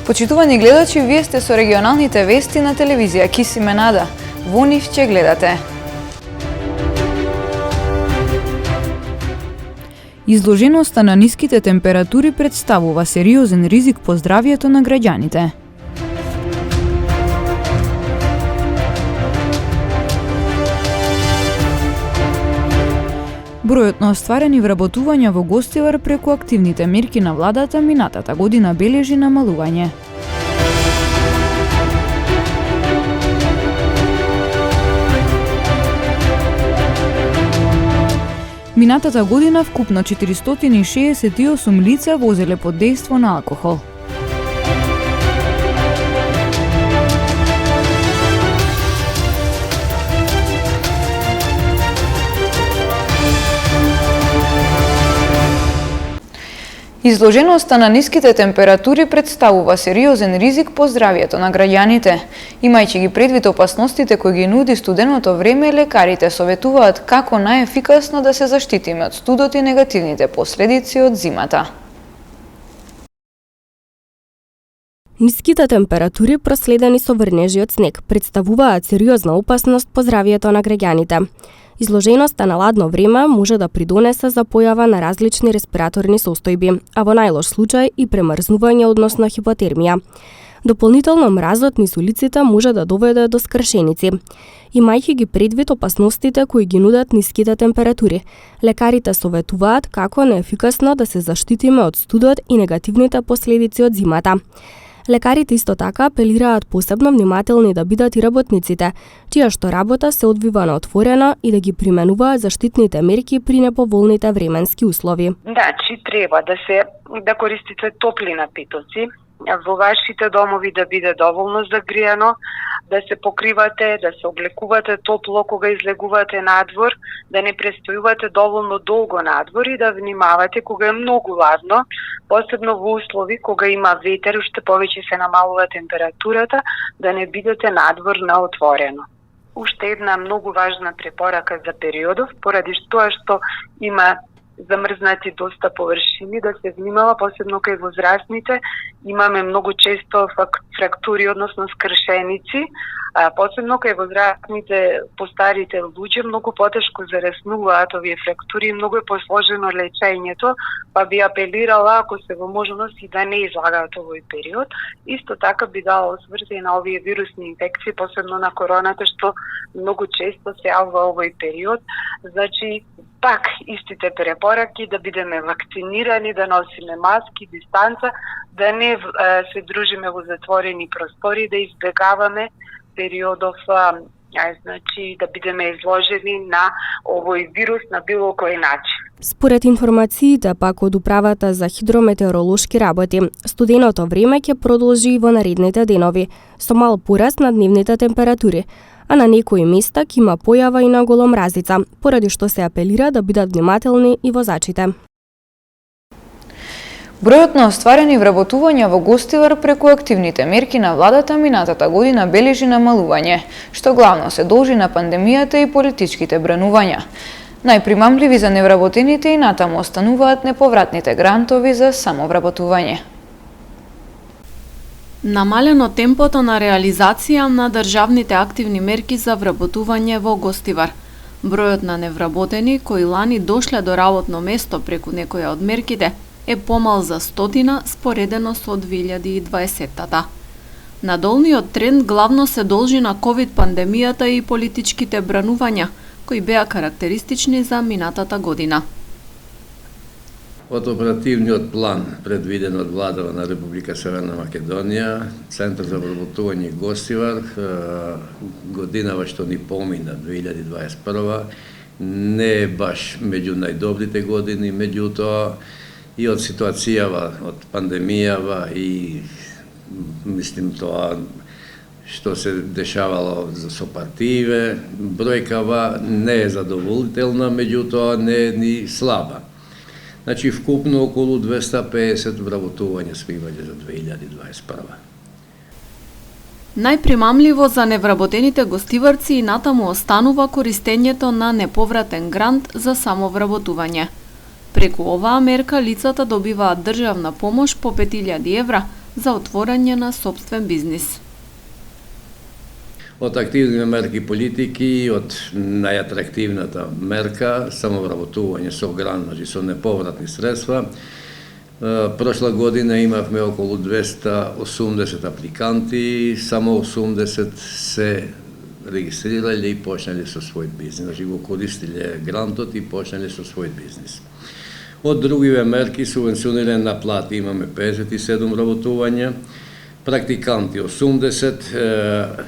Почитувани гледачи, вие сте со регионалните вести на телевизија Кис Именада. Во нив ќе гледате. Изложеноста на ниските температури представува сериозен ризик по здравјето на граѓаните. Бројот на остварени вработувања во Гостивар преку активните мерки на владата минатата година бележи намалување. Минатата година вкупно 468 лица возеле под дејство на алкохол. Изложеноста на ниските температури представува сериозен ризик по здравјето на граѓаните. Имајќи ги предвид опасностите кои ги нуди студеното време, лекарите советуваат како најефикасно да се заштитиме од студот и негативните последици од зимата. Ниските температури проследени со врнежи од снег представуваат сериозна опасност по здравјето на граѓаните. Изложеноста на ладно време може да придонесе за појава на различни респираторни состојби, а во најлош случај и премрзнување, односно хипотермија. Дополнително мразот низ улиците може да доведе до скршеници. Имајќи ги предвид опасностите кои ги нудат ниските температури, лекарите советуваат како неефикасно да се заштитиме од студот и негативните последици од зимата. Лекарите исто така апелираат посебно внимателни да бидат и работниците, чија што работа се одвива на отворено и да ги применуваат заштитните мерки при неповолните временски услови. Значи, треба да користите топли напитоци, во вашите домови да биде доволно загриено, да се покривате, да се облекувате топло кога излегувате надвор, да не престојувате доволно долго надвор и да внимавате кога е многу ладно, посебно во услови кога има ветер, уште повеќе се намалува температурата, да не бидете надвор на отворено. Уште една многу важна препорака за периодов, поради тоа што има замрзнати доста површини, да се внимава, посебно кај возрастните, имаме многу често фрактури, односно скршеници, посебно кај возрастните, постарите луѓе, многу потешко зареснуваат овие фрактури, многу е посложено лечењето, па би апелирала, ако се во можност, и да не излагаат овој период. Исто така би дала осврт и на овие вирусни инфекции, посебно на короната, што многу често се јавува овој период. Значи, пак истите препораки да бидеме вакцинирани, да носиме маски, дистанца, да не се дружиме во затворени простори, да избегаваме периодов, значи да бидеме изложени на овој вирус на било кој начин. Според информациите пак од Управата за хидрометеоролошки работи, студеното време ќе продолжи и во наредните денови, со мал пораст на дневните температури, а на некои места ќе има појава и на голомразица, поради што се апелира да бидат внимателни и возачите. Бројот на остварени вработувања во Гостивар преку активните мерки на владата минатата година бележи намалување, што главно се должи на пандемијата и политичките бренувања. Најпримамливи за невработените и натаму остануваат неповратните грантови за самовработување. Намалено темпото на реализација на државните активни мерки за вработување во Гостивар. Бројот на невработени кои лани дошле до работно место преку некоја од мерките е помал за 100 споредено со 2020-тата. Надолниот тренд главно се должи на ковид пандемијата и политичките бранувања, кои беа карактеристични за минатата година. Од оперативниот план предвиден од владава на Република Северна Македонија, Центар за вработување Гостивар, годинава што ни помина 2021 не е баш меѓу најдобрите години, меѓутоа и од ситуацијава, од пандемијава и мислим тоа што се дешавало со партииве, бројкава не е задоволителна, меѓутоа не е ни слаба. Значи, вкупно околу 250 вработувања свивање за 2021. Најпримамливо за невработените гостиварци и натаму останува користењето на неповратен грант за самовработување. Преку оваа мерка лицата добиваат државна помош по 5000 евра, за отворање на сопствен бизнис. Од активни мерки политики, од најатрактивната мерка, самовработување со грант, значи со неповратни средства. Прошла година имавме околу 280 апликанти, само 80 се регистрирале и почнале со свој бизнис, значи го користиле грантот и почнале со свој бизнис. Од другиве мерки, субвенциониране на плати, имаме 57 работувања, практиканти 80,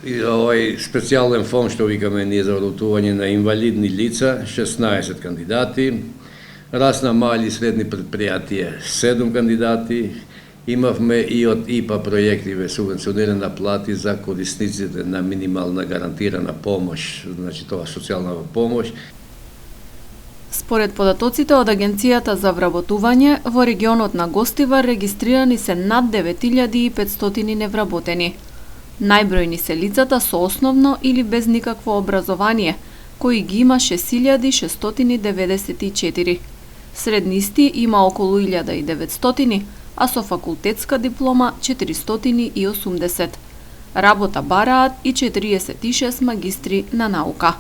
и овој специјален фонд што викаме ние за работување на инвалидни лица, 16 кандидати, раст на мали и средни предпријатија, 7 кандидати, имавме и од ИПА пројективе субвенциониране на плати за корисниците на минимална гарантирана помош, значи тоа социјална помош. Според податоците од Агенцијата за вработување, во регионот на Гостивар регистрирани се над 9500 невработени. Најбројни се лицата со основно или без никакво образование, кои ги има 6694. Сред нисти има околу 1900, а со факултетска диплома 480. Работа бараат и 46 магистри на наука.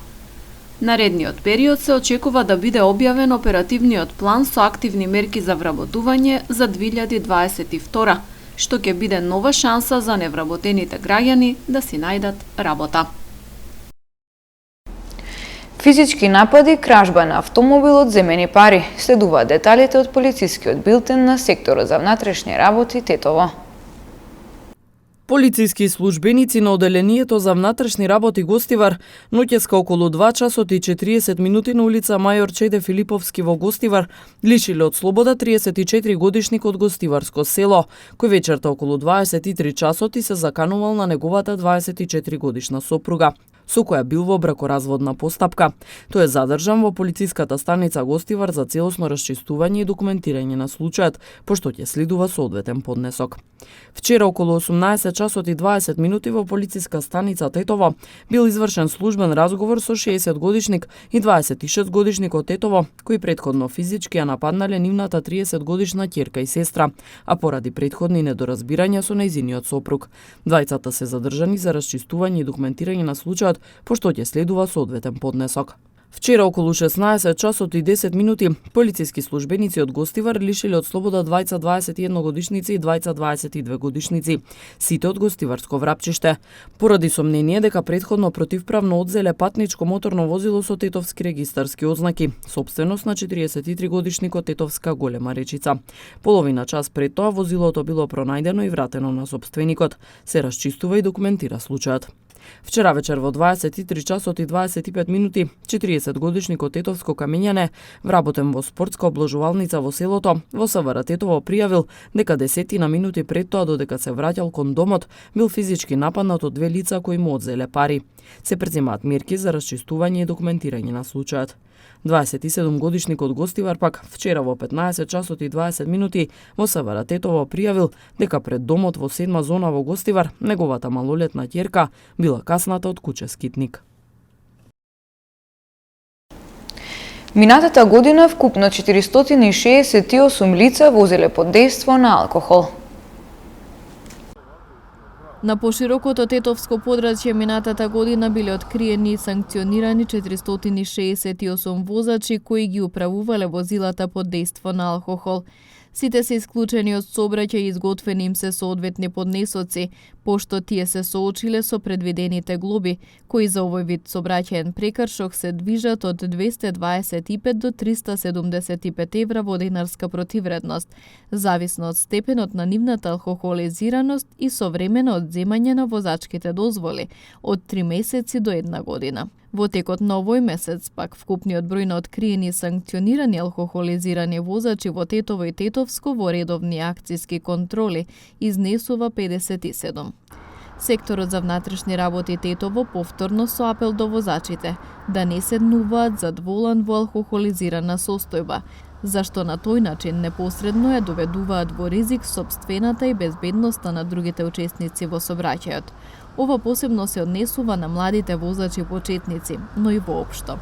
Наредниот период се очекува да биде објавен оперативниот план со активни мерки за вработување за 2022, што ќе биде нова шанса за невработените граѓани да си најдат работа. Физички напади, кражба на автомобил, одземени пари. Следуваат деталите од полицискиот билтен на секторот за внатрешни работи Тетово. Полициски службеници на оделението за внатрешни работи Гостивар ноќеска околу 2 часот и 40 минути на улица Мајор Чеде Филиповски во Гостивар лишиле од слобода 34 годишник од Гостиварско село, кој вечерта околу 23 часот и се заканувал на неговата 24 годишна сопруга, со која бил во бракоразводна постапка. Тој е задржан во полициската станица Гостивар за целосно расчистување и документирање на случајот, пошто ќе следува соодветен поднесок. Вчера околу 18 часот и 20 минути во полициска станица Тетово бил извршен службен разговор со 60 годишник и 26 годишник од Тетово, кои претходно физички ја нападнале нивната 30 годишна ќерка и сестра, а поради претходни недоразбирања со нејзиниот сопруг. Двајцата се задржани за расчистување и документирање на случајот, пошто ќе следува соодветен поднесок. Вчера околу 16 часот и 10 минути полициски службеници од Гостивар лишиле од слобода двајца 21 годишници и двајца 22 годишници, сите од Гостиварско Врапчиште, поради сомнение дека претходно противправно одзеле патничко моторно возило со тетовски регистарски ознаки, сопственост на 43 годишникот Тетовска Голема Речица. Половина час пред тоа возилото било пронајдено и вратено на сопственикот. Се расчистува и документира случајот. Вчера вечер во 23 часот и 25 минути 40 годишникот Тетовско Камењане, вработен во спортска обложувалница во селото, во СВР Тетово пријавил дека 10 минути пред тоа додека се враќал кон домот, бил физички нападнат од две лица кои му одзеле пари. Се преземаат мерки за расчистување и документирање на случајот. 27 годишникот Гостивар пак вчера во 15 часот и 20 минути во СВР Тетово пријавил дека пред домот во 7 зона во Гостивар неговата малолетна ќерка била касната од куче скитник. Минатата година вкупно 468 лица возеле под дејство на алкохол. На поширокото тетовско подрачје минатата година биле откриени и санкционирани 468 возачи кои ги управувале возилата под дејство на алкохол. Сите се исклучени од сообраќај и изготвени им се соодветни поднесоци, пошто тие се соочиле со предвидените глоби, кои за овој вид сообраќаен прекршок се движат од 225 до 375 евра во денарска противредност, зависно од степенот на нивната алкохолизираност и современо одземање на возачките дозволи од 3 месеци до 1 година. Во текот на овој месец, пак вкупниот број на откриени и санкционирани алкохолизирани возачи во Тетово и Тетовско во редовни акциски контроли изнесува 57. Секторот за внатрешни работи Тетово повторно со апел до возачите да не седнуваат зад волан во алкохолизирана состојба, зашто на тој начин непосредно ја доведуваат во ризик сопствената и безбедноста на другите учесници во сообраќајот. Ова посебно се однесува на младите возачи почетници, но и воопшто.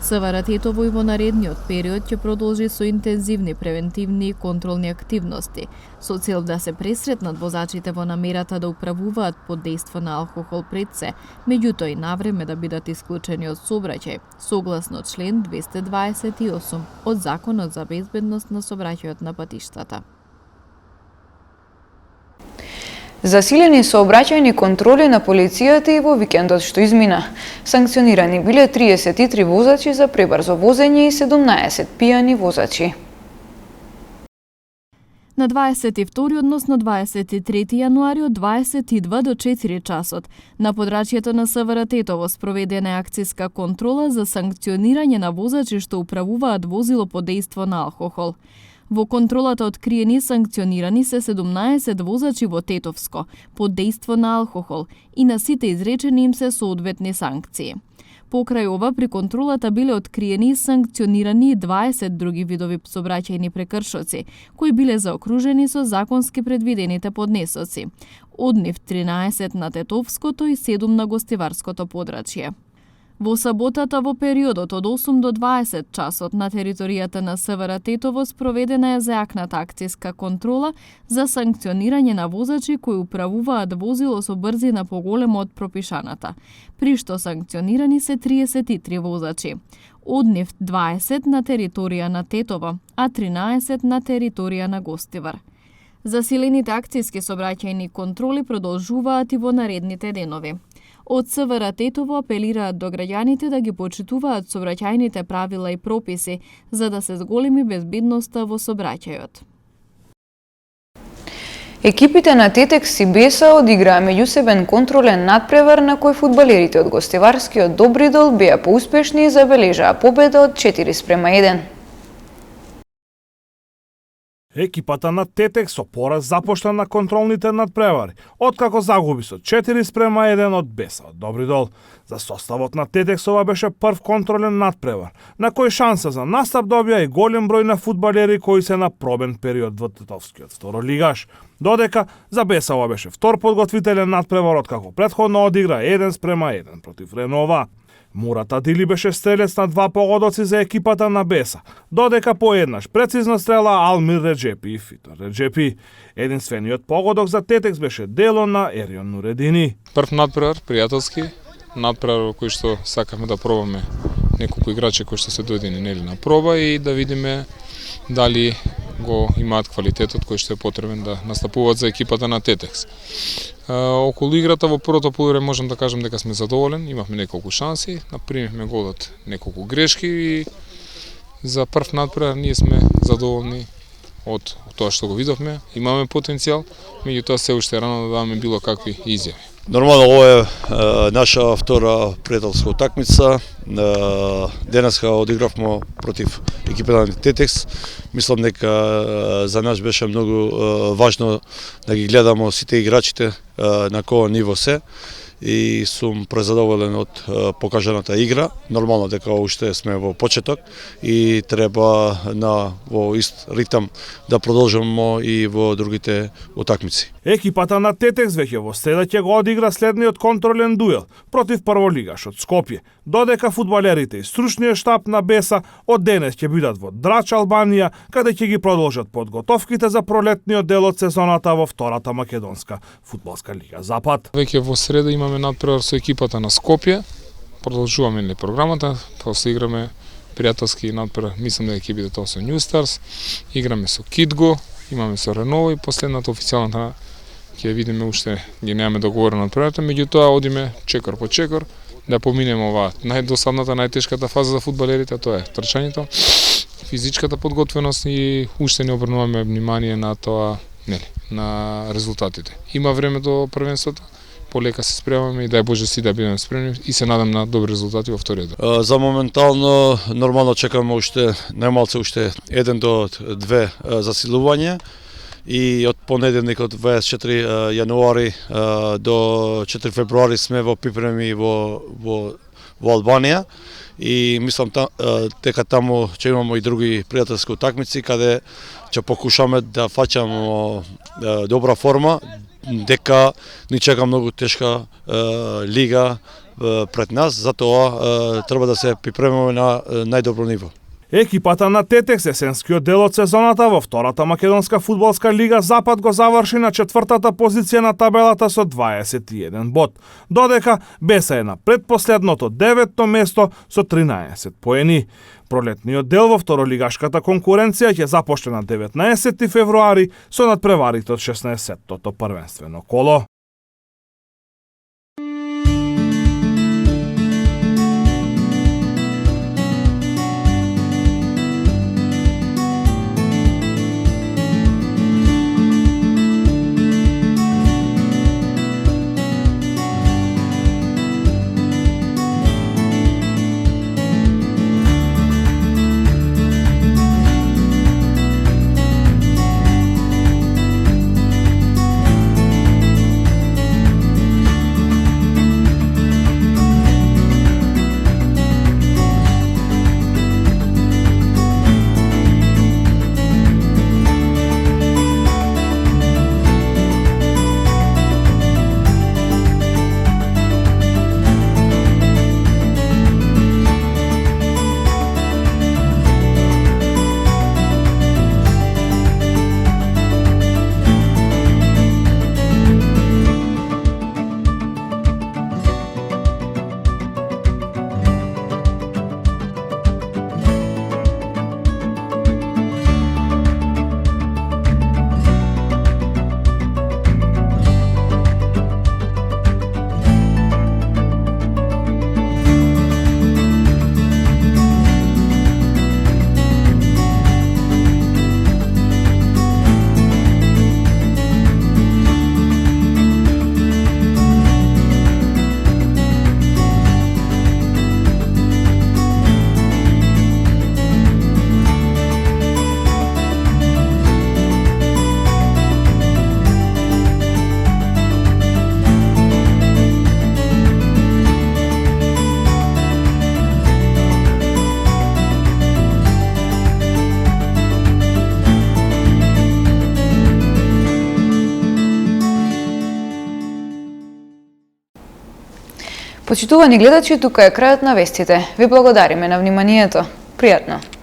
СВР Тетово и во наредниот период ќе продолжи со интензивни превентивни и контролни активности, со цел да се пресретнат возачите во намерата да управуваат под дејство на алкохол пред се, меѓутоа и навреме да бидат исклучени од сообраќај, согласно член 228 од Законот за безбедност на сообраќајот на патиштата. Засилени сообраќајни контроли на полицијата и во викендот што измина. Санкционирани биле 33 возачи за пребрзо возење и 17 пијани возачи. На 22, односно 23 јануари од 22 до 4 часот, на подрачјето на СВР Тетово спроведена е акциска контрола за санкционирање на возачи што управуваат возило под дејство на алкохол. Во контролата откриени и санкционирани се 17 возачи во Тетовско под дејство на алкохол и на сите изречени им се соодветни санкции. Покрај ова, при контролата биле откриени и санкционирани 20 други видови сообраќајни прекршоци, кои биле заокружени со законски предвидените поднесоци. Од нив 13 на Тетовското и 7 на Гостиварското подрачје. Во саботата во периодот од 8 до 20 часот на територијата на СВР Тетово спроведена е зајакната акциска контрола за санкционирање на возачи кои управуваат возило со брзина поголема од пропишаната, при што санкционирани се 33 возачи. Од нив 20 на територија на Тетово, а 13 на територија на Гостивар. Засилените акциски сообраќајни контроли продолжуваат и во наредните денови. Од СВР Тетово апелираат до граѓаните да ги почитуваат сообраќајните правила и прописи, за да се зголеми безбедноста во сообраќајот. Екипите на Тетекс и Беса одиграа меѓусебен контролен надпревар на кој фудбалерите од Гостиварскиот Добридол беа поуспешни и забележаа победа од 4:1. Екипата на Тетекс со пораз започна на контролните надпревари, откако загуби со 4:1 од Беса од Добридол. За составот на Тетекс ова беше прв контролен надпревар, на кој шанса за настап добија и голем број на фудбалери кои се на пробен период во Тетовскиот второлигаш. Додека за Беса ова беше втор подготвителен надпревар откако претходно одигра 1:1 против Ренова. Мурата Дили беше стрелец на 2 погодоци за екипата на Беса, додека поеднаш прецизна стрела Алмир Реджепи и Фитор Реджепи. Единствениот погодок за Тетекс беше дело на Ерион Нуредини. Прв надпревар, пријателски, надпревар во кој што сакаме да пробаме неколку играчи кои што се дојдени нели на проба и да видиме дали го имаат квалитетот кој што е потребен да настапуваат за екипата на Тетекс. Околу играта во првото полувреме можам да кажам дека сме задоволен, имавме неколку шанси, напримивме гол од неколку грешки и за прв надпревар ние сме задоволни од тоа што го видовме. Имаме потенцијал, меѓутоа се уште рано да даваме било какви изјави. Нормално, ова е наша втора пријателска утакмица. Денеска одигравме против екипата на Тетекс. Мислам дека за нас беше многу важно да ги гледаме сите играчите на кој ниво се и сум презадоволен од покажаната игра. Нормално дека уште сме во почеток и треба во ист ритам да продолжиме и во другите утакмици. Екипата на Тетекс веќе во среда ќе го одигра следниот контролен дуел против прволигашот Скопје, додека фудбалерите и стручниот штаб на Беса од денес ќе бидат во Драч, Албанија, каде ќе ги продолжат подготовките за пролетниот дел од сезоната во втората македонска фудбалска лига Запад. Веќе во среда имаме надпревар со екипата на Скопје. Продолжуваме ли програмата, после играме пријателски надпревар, мислам дека ќе биде тоа со New Stars, играме со Кидго, имаме со Ренова и последната официјалната ќе видиме уште ги немаме договорено надпреварата, меѓутоа одиме чекор по чекор да поминеме оваа најдосадната, најтешката фаза за фудбалерите, тоа е трчањето, физичката подготвеност и уште не обрнуваме внимание на тоа, нели, на резултатите. Има време до првенството, полека се спремаме и дај Боже си да бидеме спремни и се надам на добри резултати во вториот дел. За моментално нормално чекаме уште најмалце уште 1 до 2 засилувања и од понеделник од 24 јануари до 4 февруари сме во припреми во Албанија и мислам дека таму ќе имаме и други пријателски утакмици каде ќе покушаме да фаќаме добра форма, дека ни чека многу тешка лига пред нас, затоа треба да се припремаме на најдобро ниво. Екипата на Тетекс есенскиот дел од сезоната во втората македонска фудбалска лига Запад го заврши на 4-та позиција на табелата со 21 бод, додека Беса е на предпоследното 9-то место со 13 поени. Пролетниот дел во второлигашката конкуренција ќе започне на 19 февруари со надпреварите од 16-тото првенствено коло. Почитувани гледачи, тука е крајот на вестите. Ви благодариме на вниманието. Пријатно!